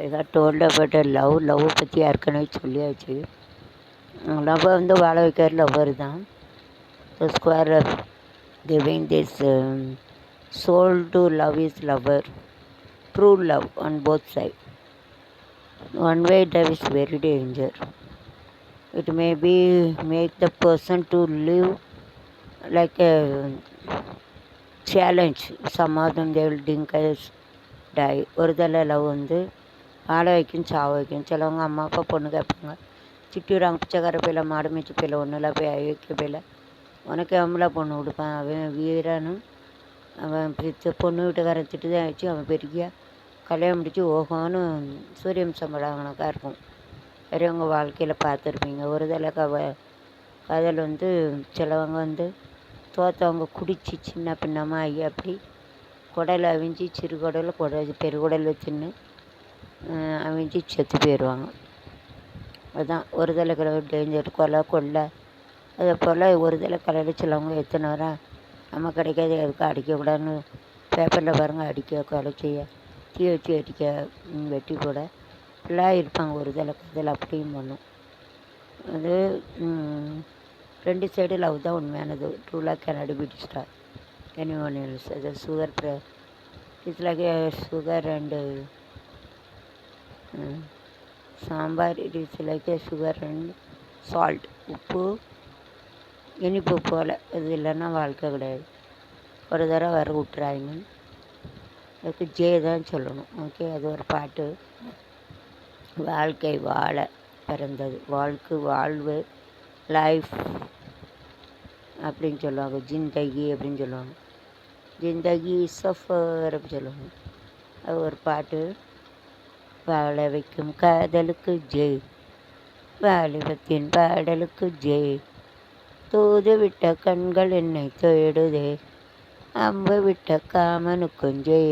I had told about love பற்றி ஏற்கனவே சொல்லியாச்சு. லவ் வந்து வாழ வைக்கிற லவ்வர் தான். The square of giving this soul to love is lover. True love on both sides. One way love is very danger. It may be make the person to live like a challenge. Some of them they will drink as die. ஒரு தலை love வந்து வாழ வைக்கும் சாவ வைக்கும். சிலவங்க அம்மா அப்பா பொண்ணு கேட்பாங்க, சிட்டிடுறாங்க பிச்சைக்கார பையில மாடு மேய்ச்சி பையில ஒன்றும் போய் வைக்க பையில உனக்கு எவ்வளோ பொண்ணு கொடுப்பான், அவன் வீரனும் அவன் பொண்ணு வீட்டுக்காரன் திட்டு தான் வச்சு அவன் பெரிய கல்யாணம் முடித்து ஓகோன்னு சூரியவம்சம் படம் இருக்கும். பெரியவங்க வாழ்க்கையில் பார்த்துருப்பீங்க. ஒரு தலை காதல் வந்து சிலவங்க வந்து தோற்றவங்க குடித்து சின்ன பின்னமாக ஆகி அப்படி குடலை அவிஞ்சி சிறு குடல் பெருகுடல் தின்னு அவிஞ்சி செத்து போயிடுவாங்க. அதுதான் ஒரு தலை கலவை டேஞ்சர், கொல்லை அதே போல் ஒரு தலை கலையில் சிலவங்க எத்தனை வர நம்ம கிடைக்காது எதுக்கு அடிக்கக்கூடாதுன்னு பேப்பரில் பாருங்கள், அடிக்க கொலை செய்ய தீ வச்சு வெட்டி போட எல்லாம் இருப்பாங்க. ஒரு தலை கதையில் அப்படியும் பண்ணும். அது 2 சைடு லவ் தான் உண்மையானது. ட்ரூலாக கேனாடி பிடிச்சிட்டா anyone else. அது sugar it's like sugar and sambar. It is like sugar and salt. உப்பு இனிப்பு போல். இது இல்லைன்னா வாழ்க்கை கிடையாது. ஒரு தடவை வர விட்டுறாங்க. அதுக்கு ஜே தான் சொல்லணும். ஓகே, அது ஒரு பாட்டு. வாழ்க்கை வாழ பிறந்தது, வாழ்வு லைஃப் அப்படின்னு சொல்லுவாங்க. ஜிந்தகி அப்படின்னு சொல்லுவாங்க. ஜிந்தகி சஃபர் அப்படின்னு சொல்லுவாங்க. அது ஒரு பாட்டு. வாழ வைக்கும் காதலுக்கு ஜெய், வாலிபத்தின் பாடலுக்கு ஜெய், தூது விட்ட கண்கள் என்னை தேடுதே, அம்பு விட்ட காமனுக்கும் ஜெய்,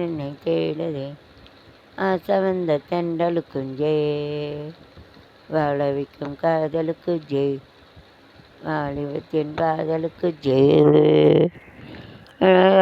என்னை தேடுதே, ஆசை வந்த தெண்டலுக்கும் ஜெய், வாழ வைக்கும் காதலுக்கு ஜெய், வாலிபத்தின் பாதலுக்கு ஜெய்,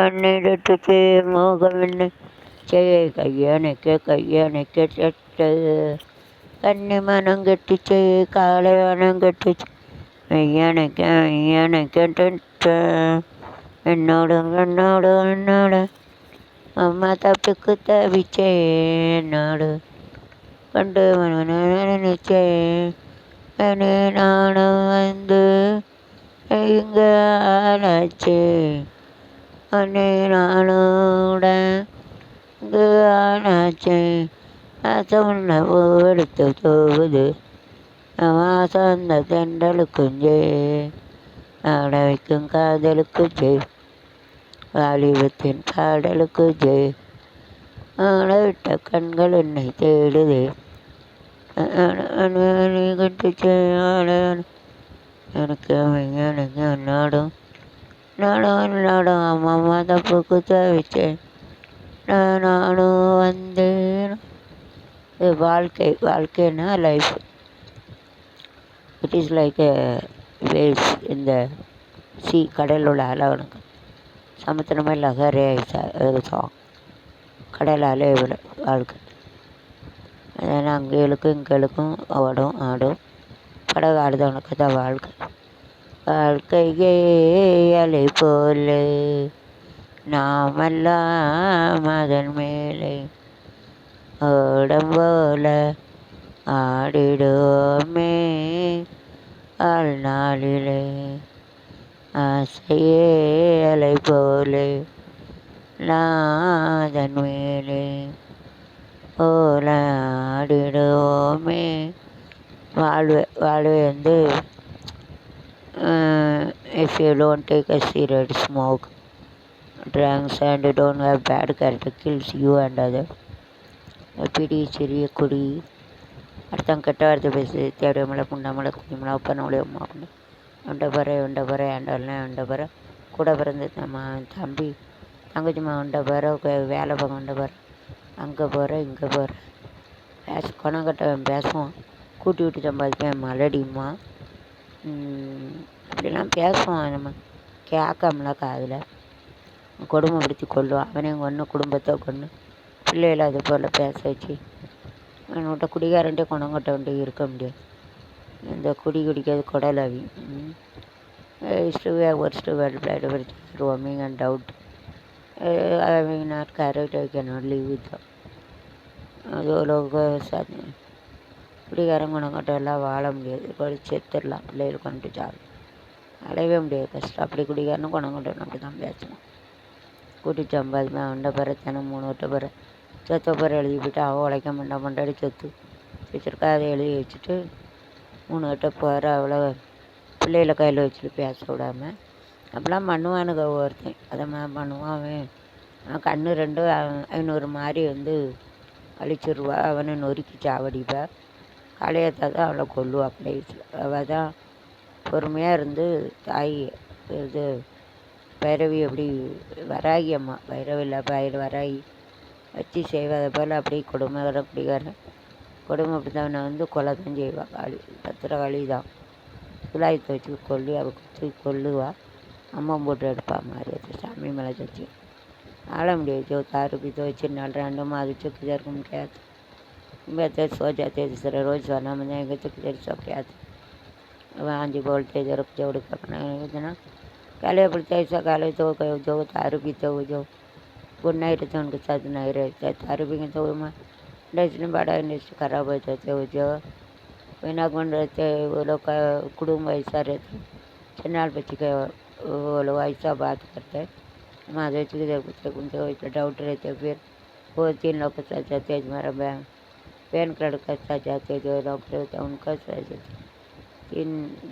அன்னிடத்து ஜெய், மோகம் என்னை ஜெய், கையணைக்க சட்டு, கன்னி மனம் கெட்டு செய், காலை மனம் கெட்டு மெய்யணைக்க என்னோட அம்மா தப்புக்கு தவிச்சே என்னோடு கண்டு நினைச்சேன் நானும் வந்து இங்க ஆளாச்சே, அன்னே நானோட இங்கு ஆளாச்சே, ஆசை எடுத்து போகுது, ஆசை அந்த தெண்டலுக்கும் ஜெய், ஆட வைக்கும் காதலுக்கு ஜெய், வாலிபத்தின் பாடலுக்கு ஜெய், ஆட விட்ட கண்கள் என்னை தேடுதே, கட்டுச்சே எனக்கு நாடும் அம்மா தப்புக்கு தவிச்சேன் நானும் வந்தேன். இது வாழ்க்கைன்னா life. It is like a waves இந்த சி, கடலில் உள்ள அலவனுக்கு சமுத்திரமே லகரே சாங். கடல் அலை வாழ்க்கை. அதனால் அங்கே இழுக்கும் ஆடும் படகு ஆடுதவனுக்கு தான் வாழ்க்கை. வாழ்க்கையே அலை போல நாமெல்லாம் அதன் மேலே ஓடம் போல ஆடிடுவோமே வாழ்நாளிலே, ஆசையே அலை போலே நாதன் மேலே போல ஆடிடுவோமே. வாழ்வே வந்து if you don't take a cigarette, smoke, drinks and don't have bad character, kills you and others. பிடி சிறிய குடி, அடுத்தவங்க கெட்ட வார்த்தை பேசு, தேவையமலை புண்டாமலை குடிமலை உப்பனமலை உமா புண்டை உண்டை ஆண்டவரை கூட பிறந்த தம்பி தங்கச்சிம்மா வேலை பார்க்க அங்கே போகிறேன் இங்கே போகிறேன் குணம் கட்டவன் பேசுவான், கூட்டி விட்டு சம்பாதிப்பேன் மலடிம்மா அப்படிலாம் பேசுவான். நம்ம கேட்காமல காதில் கொடுமைப்படுத்தி கொல்லுவான். அவனையும் கொன்று குடும்பத்தை கொன்று பிள்ளைகளை அது போல் பேச வச்சு அவன்கிட்ட குடிகாரன்ட்டே கொணங்கட்டவன்ட்டு இருக்க முடியாது. இந்த குடிக்கிறது குடலவி. Used to be a worst well blood with roaming and doubt. Having not character, I cannot live with them. அது அளவுக்கு குடிகாரன் குணங்கட்டெல்லாம் வாழ முடியாது. படித்து செத்துடலாம், பிள்ளைகள் கொண்டு சாப்பிடும் அலையவே முடியாது, கஷ்டம். அப்படி குடிகாரனும் குணங்கட்டணும் அப்படி தான் பேசணும். கூட்டி சம்பாதிப்பேன் அவன்கிட்ட பிற தினம் 3 வட்ட பிற சொத்தை பிற எழுதி போட்டு அவன் உழைக்க மாட்டான், கொண்டாடி சொத்து வச்சுருக்கா அதை எழுதி வச்சுட்டு 3 வட்ட போகிற அவ்வளோ பிள்ளைகளை கையில் வச்சுட்டு பேச விடாமல் அப்போலாம் பண்ணுவானுங்க ஒருத்தன். அதை பண்ணுவான் அவன் கண்ணு 2 500 மாதிரி அழிச்சிருவா. அவனை நொறுக்கி சாவடிப்பா. காளையத்தா தான் அவளை கொல்லுவா. பிள்ளைகள் அவள் தான் பொறுமையாக இருந்து தாய் இது பைரவி அப்படி வராகி அம்மா பைரவி இல்லை வராகி வச்சு செய்வதை போல் அப்படி குடிகாரன் கொடுமைப்படுத்தவனை கொலை தான் செய்வாள். பத்திரகாளி தான் துளாயத்தை வச்சு கொல்லி அவள் குத்தி கொல்லுவா. அம்மா போட்டு எடுப்பா மாதிரி அது சாமி மேலே வச்சு ஆள முடியாது. தாரு पीते हुए चिन्नाल रैंडो मारू चुक किधर घूम के आते बैठे सो जाते दूसरे रोज़ सोना में जाएंगे तो किधर सो के आते वहाँ जी बोलते इधर जोड़ करना इतना काले पड़ते ऐसा काले तो जो दारू पीते हुए जो गुड नाइट रहते उनके साथ नहीं रहते. दारू पीते तो इंडस्ट्री बड़ा इंडस्ट्री ख़राब हो जाते वो जो बिना गुण रहते वो लोग का कुटुंब ऐसा रहते. चिन्नाल बच्ची के वो लोग ऐसा बात करते माधव जी के कुत्ते कुंते वैसे डाउट रहते. फिर वो 3 लोग के साथ जाते हैं. हमारा पैन कार्ड के साथ जाते जो लोग रहते हैं उनका साथ जाते.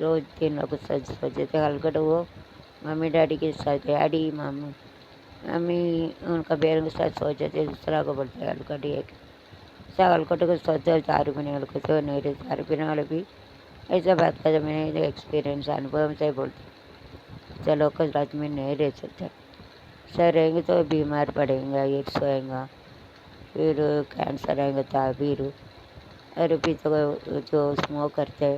रोज़ 3 लोग के साथ सो जाते. हलकट वो मम्मी डैडी के साथ डैडी मम्मी उनका बेर के साथ सो जाते. दूसरा को बोलते हैं हलकट एक सब हलकट को सोते दारू पीने वाले को तो नहीं रहते. दारू पीने वाले भी ऐसा बात करते. मैंने एक्सपीरियंस अनुभव से बोलते चलो कुछ रात में नहीं रह सकते. सर रहेंगे तो बीमार पड़ेंगे, एड्स होएगा, फिर कैंसर आएगा. फिर और भी तो जो स्मोक करते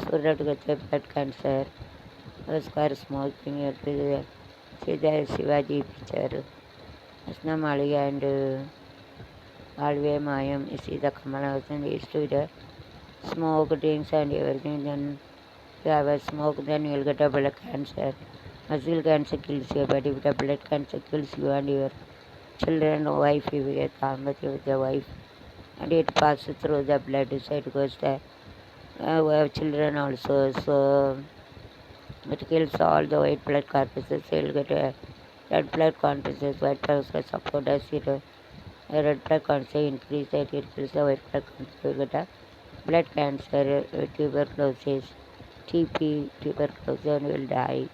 सिगरेट करते ब्लड कैंसर उसका स्मोकिंग सीधा शिवाजी पिक्चर हसना मालिया एंड आलवे मायम इसी the Kamal Haasan used to the smoke drinks and everything. Then you have a smoke, then you'll get a blood cancer. Muscle cancer kills your body, but blood cancer kills you and your children, wife. If you get harmed with the wife, and it passes through the blood, so it goes there. We have children also, so it kills all the white blood corpuscles. So you'll get a red blood corpuscles, white blood corpuscles support us. Red blood corpuscles increase that it kills the white blood corpuscles. You get a blood cancer, tuberculosis, TB, tuberculosis, and will die.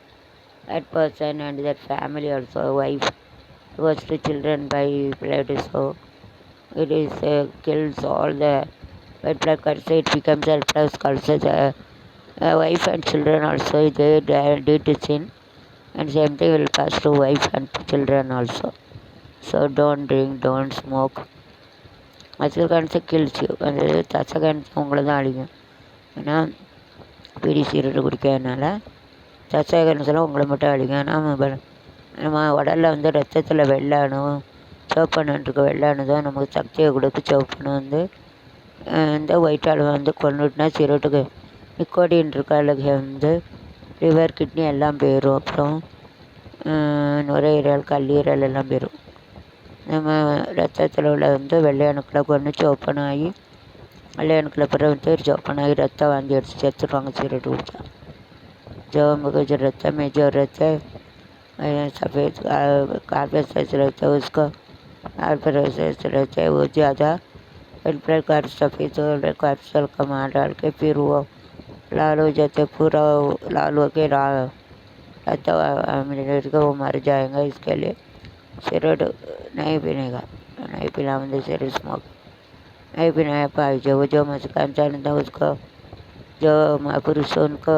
That person and that family also, wife was to children by blood, so it is kills all the white blood corpuscles. It becomes a plus culture. Wife and children also they did the sin, and same thing will pass to wife and children also. So don't drink, don't smoke. muscle cancer kills you. அந்த தசை cancer உங்களை தான் அழிக்கும். ஏன்னா PT cigarette குடிக்கிறதுனால தசை கேன்சர்லாம் உங்களை மட்டும் அழிக்கும். நம்ம உடலில் ரத்தத்தில் வெள்ளாணு சிவப்பணுன்றிருக்கு. வெள்ளாணு தான் நமக்கு சக்தியை கொடுக்கு. சிவப்பணு இந்த ஒயிட்டால் கொண்டுட்டுனா சிகரெட்டுக்கு நிக்கோடின் இருக்கு. அதில் லிவர் கிட்னி எல்லாம் போயிடும். அப்புறம் நுரையீரல் கல்லீரல் எல்லாம் போயிடும். நம்ம ரத்தத்தில் உள்ள வெள்ளையணுக்களை கொண்டு சிவப்பணு ஆகி வெள்ளையணுக்களை பிறகு சிவப்பணாகி ரத்தம் வாந்தி அடித்து செத்துடுவாங்க சிகரெட்டு குடித்தா. जो मुझे रहता है जो रहता है सफ़ेद कार्बोहाइड्रेट रहता है उसको कार्बोहाइड्रेट रहता है वो ज़्यादा रेड ब्लड कार्ड सफ़ेद कार्बोहाइड्रेट का मार डाल के फिर वो लाल हो जाते. पूरा लाल हो के मिनट को वो मर जाएगा. इसके लिए सिगरेट नहीं पीने का, नहीं पीना मतलब सिगरेट स्मोक नहीं पीना है पाई. जो मस्कान था उसको जो पुरुष उनको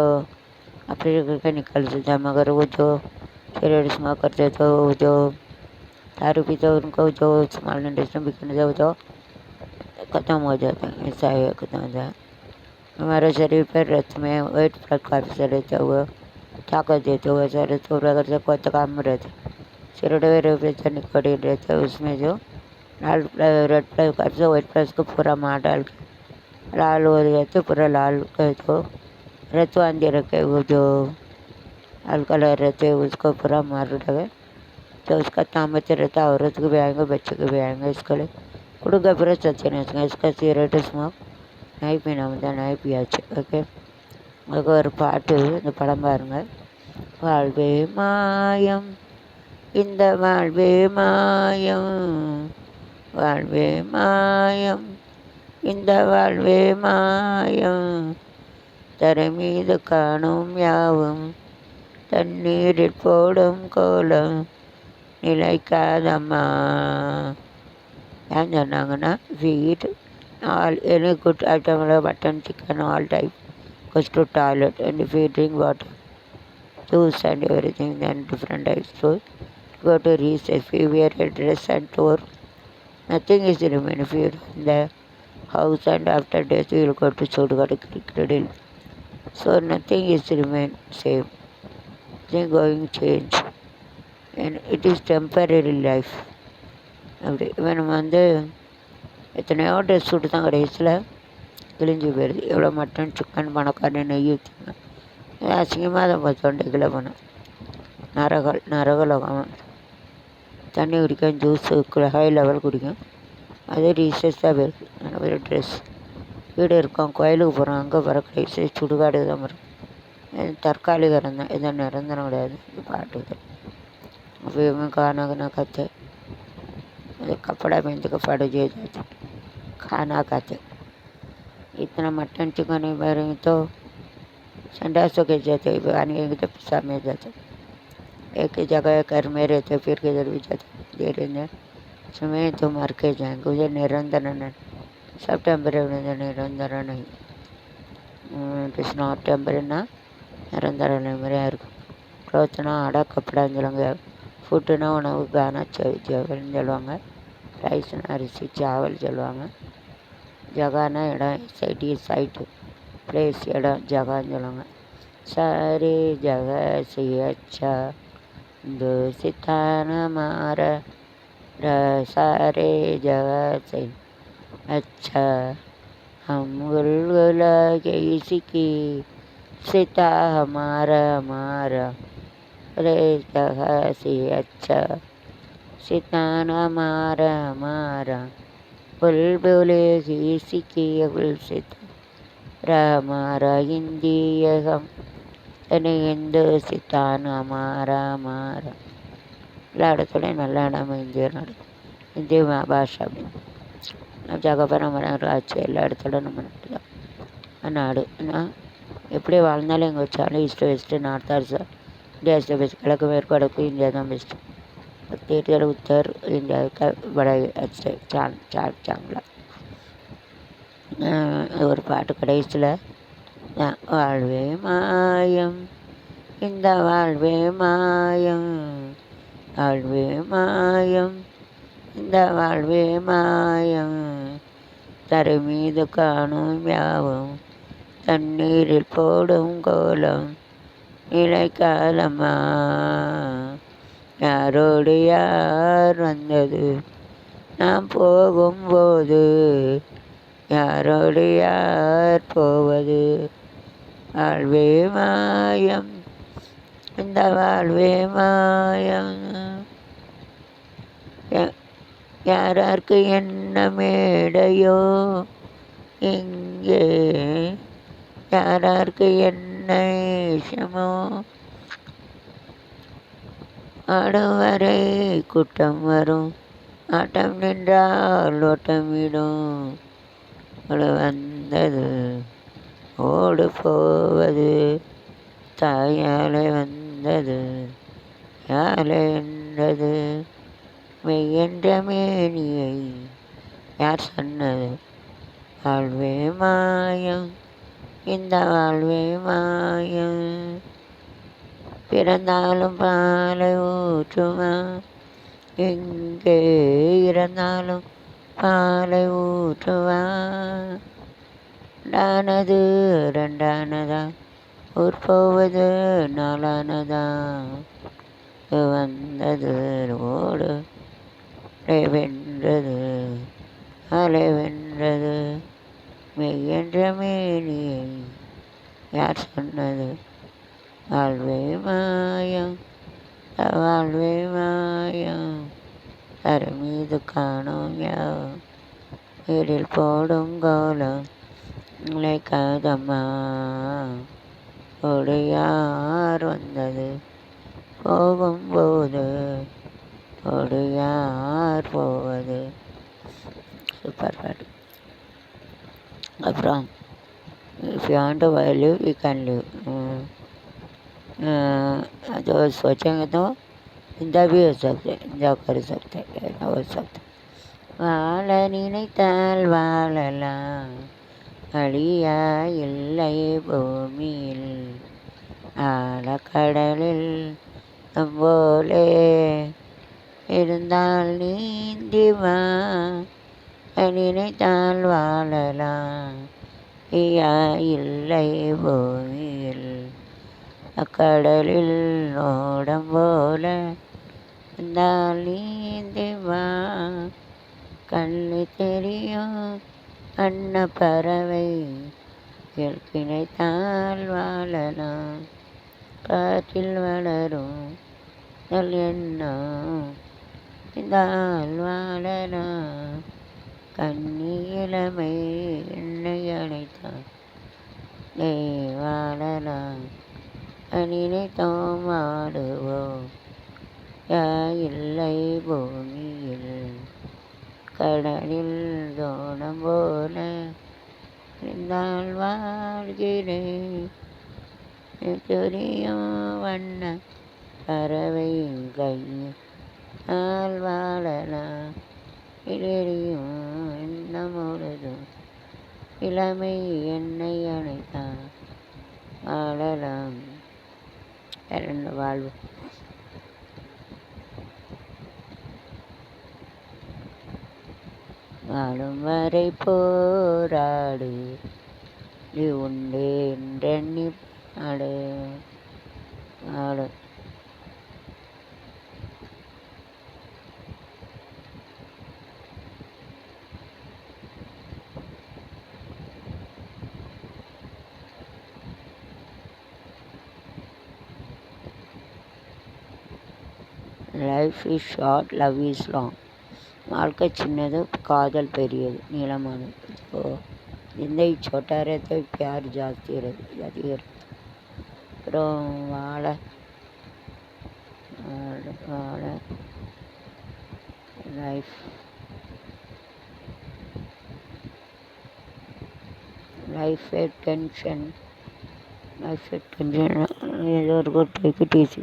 अपने करके निकल सकता है. मगर वो जो सिगरेट स्मोक करते तो जो दारू पीते उनको जो स्मॉल इंडस्ट्री बिकने से वो तो ख़त्म हो जाता है. ऐसा ही ख़त्म हो जाए. हमारे शरीर पर रक्त में वाइट ब्लड कार्पस रहते हुए ताकत देते हुए सारे तो अगर से कोई काम में रहते सिरडवे रेफ्रिजरेटर कड़ी रहता है, उसमें जो लाल रेड प्लस का से वाइट प्लस को पूरा मार डाल के लाल हो जाते, पूरा लाल के तो रतवांदी रखे वो जो लाल कलर रहते उसको पूरा मार डाले। तो उसका तामच रहता है, औरत को भी आएंगे बच्चे को भी आएंगे। इसके लिए कुड़ुगा पूरा सच्चे नहीं, इसका सिगरेट स्मोक नहीं पीना मतलब नहीं पियाச்சு. ஓகே, அதுக்கு ஒரு பாட்டு இந்த படம் பாருங்க. வாழ்வே மாயம் இந்த வாழ்வே மாயம், வாழ்வே மாயம் இந்த வாழ்வே மாயம், தரை மீது காணும் யாவும் தண்ணீரில் போடும் கோலம் நிலைக்காதம்மா. ஏன் சொன்னாங்கன்னா, வீட் all any good item like mutton, chicken, all type goes to toilet, and if you drink water, juice and everything, then different types food go to recess. If you wear a dress and tour, nothing is remain. If you are in the house and after death you will go to Sudugodu cradle. So nothing is remain same. Nothing going change, and it is temporary life. அப்படி இப்போ நம்ம வந்து எத்தனையோ dress சுட்டு தான் கடைசியில் கிழிஞ்சு போயிடுது. எவ்வளோ மட்டன் சிக்கன் பணக்காரனு நெய் ஊற்றிங்க, அசிங்கமாக அதை பார்த்தோண்டே கிலோ பண்ணேன். நரகலோகம் தண்ணி குடிக்கும், ஜூஸு ஹை லெவல் குடிக்கும், அது ரீசெஸ்ஸாக போயிருக்கு. நல்ல ஒரு ட்ரெஸ் வீடு இருக்கும், கோயிலுக்கு போகிறோம், அங்கே போகிற கடைசி சுடுகாடு தான் வரும். தற்காலிகம் தான், எதுவும் நிரந்தரம் கிடையாது. இது பாட்டு அப்பயுமே காணா கற்று कपड़ा पहन के पड़ जाते, खाना खाते. इतना मटन चिकन भरे तो संडासों के जाते, पानी तो पिसा में जाते. एक ही जगह घर में रहते, फिर किधर भी जाते. धीरे धीरे समय तो मर के जाएंगे. मुझे निरंतर नहीं, सब टेम्परेरी निरंतर नहीं. इट इज नॉट टेम्परेरी ना, निरंतर नहीं. मेरे यार क्लोथ्ना आड़ा कपड़ा சொல்லுவாங்க, ஃபுட்டுனா உணவு, கானா சேவல்னு சொல்லுவாங்க, ரைஸ்னா அரிசி, சாவல் சொல்லுவாங்க, ஜகானா இடம், சைட்டி சைட்டு பிளேஸ் இடம் ஜகான்னு சொல்லுவாங்க. சாரே ஜக சி அச்சா दोस्तान हमारा, सारे जगह से अच्छा हम गुलगुला के इसकी सीता हमारा हमारा, रे जगह से अच्छा सीतान हमारा हमारा, बुलबुले की इसकी गुलसिता हमारा हिंदी हम तने हिंदू सीतान हमारा हमारा. எல்லா இடத்துலையும் நல்ல இடம் இந்திய நாடு, இந்திய பாஷை. அப்படி ஜகபர மரம் ஆச்சு, எல்லா இடத்துலையும் நம்ம நாட்டு தான் நாடு. ஆனால் எப்படி வாழ்ந்தாலும் எங்கே வச்சாலும் east west north our India is the best. கிழக்கு மேற்கு வடக்கு இந்தியா தான் பெஸ்ட்டு. தேர்தல் உத்தர் இந்தியா வட சாங்லா. ஒரு பாட்டு கடைசியில், வாழ்வே மாயம் இந்த வாழ்வே மாயம், வாழ்வே மாயம் இந்த வாழ்வே மாயம், தரை மீது காணும் யாவும் தண்ணீரில் போடும் கோலம் நிலைக்காலமா. யாரோடு யார் வந்தது நாம் போகும்போது, யாரோடு யார் போவது, வாழ்வே மாயம் இந்த வாழ்வே மாயம். யாராருக்கு என்ன மேடையோ இங்கே, யாராருக்கு என்ன ஏஷமோ, ஆடும் வரை கூட்டம் வரும், ஆட்டம் நின்றால் ஓட்டம் விடும், வந்தது ஓடு போவது தாயாலே வந்தது, யாலே என்றது மெய்யென்ற மேனியை யார் சொன்னது, வாழ்வே மாயம் இந்த வாழ்வே மாயம். பிறந்தாலும் பாலை ஊற்றுமா, எங்கே இறந்தாலும் பாலை ஊற்றுவா. ரெண்டானது ரெண்டானதா, ஊர் போவது நாளானதா, வந்தது ரோடு வென்றது அலை வென்றது மெய்யென்ற மேனியை யார் சொன்னது வாழ்வே மாயம் வாழ்வே மாயம் தரை மீது காணோம் யாவும் வீடில் போடும் கோலம் நிலைக்காதம்மா ஓடு யார் வந்தது போகும்போது ஓடு யார் போவது. சூப்பர் பாட்டு. அப்புறம் if you want to live you can live. जो सोचेंगे तो जिंदा भी हो सकते एंजॉय कर सकते हो सकते. வாழ நினைத்தால் வாழலாம் அழியா இல்லை பூமியில் ஆழக்கடலில் போலே இருந்தால் நீந்தி வா நினைத்தால் வாழலாம் ஐயா இல்லை பூமியில் அக்கடலில் ஓடம் போல இருந்தால் நீந்தி வா கண்ணு தெரியும் அன்ன பறவை நினைத்தால் வாழலாம் காற்றில் வளரும் நல் எண்ணம் இருந்தால் வாழலாம் கண்ணி இளமை என்னை அழைத்தான் நீ வாழலாம் நினைத்தோம் வாடுவோம் யா இல்லை பூமியில் கடலில் தோணம் போல இருந்தால் வாழ்கிறேன் தெரியும் வண்ண பறவையின் கையில் வாழலாம் எரியும் எண்ணம் முழுதும் இளமை என்னை அணைத்தான் வாழலாம் இரண்டு வாழ்வு. வாழும் வரை போராடு நீ உண்டு என்றெண்ணி பாடு வாழ life is short love is long. வாழ்க்கை சின்னது காதல் பெரியது நீளமானது. तो जिंदगी छोटा रहता है प्यार जाती रहती है. அப்புறம் வாழ வாழ லைஃப் லைஃப் டென்ஷன் ஏதோ ஒரு டேக் இட் ஈஸி.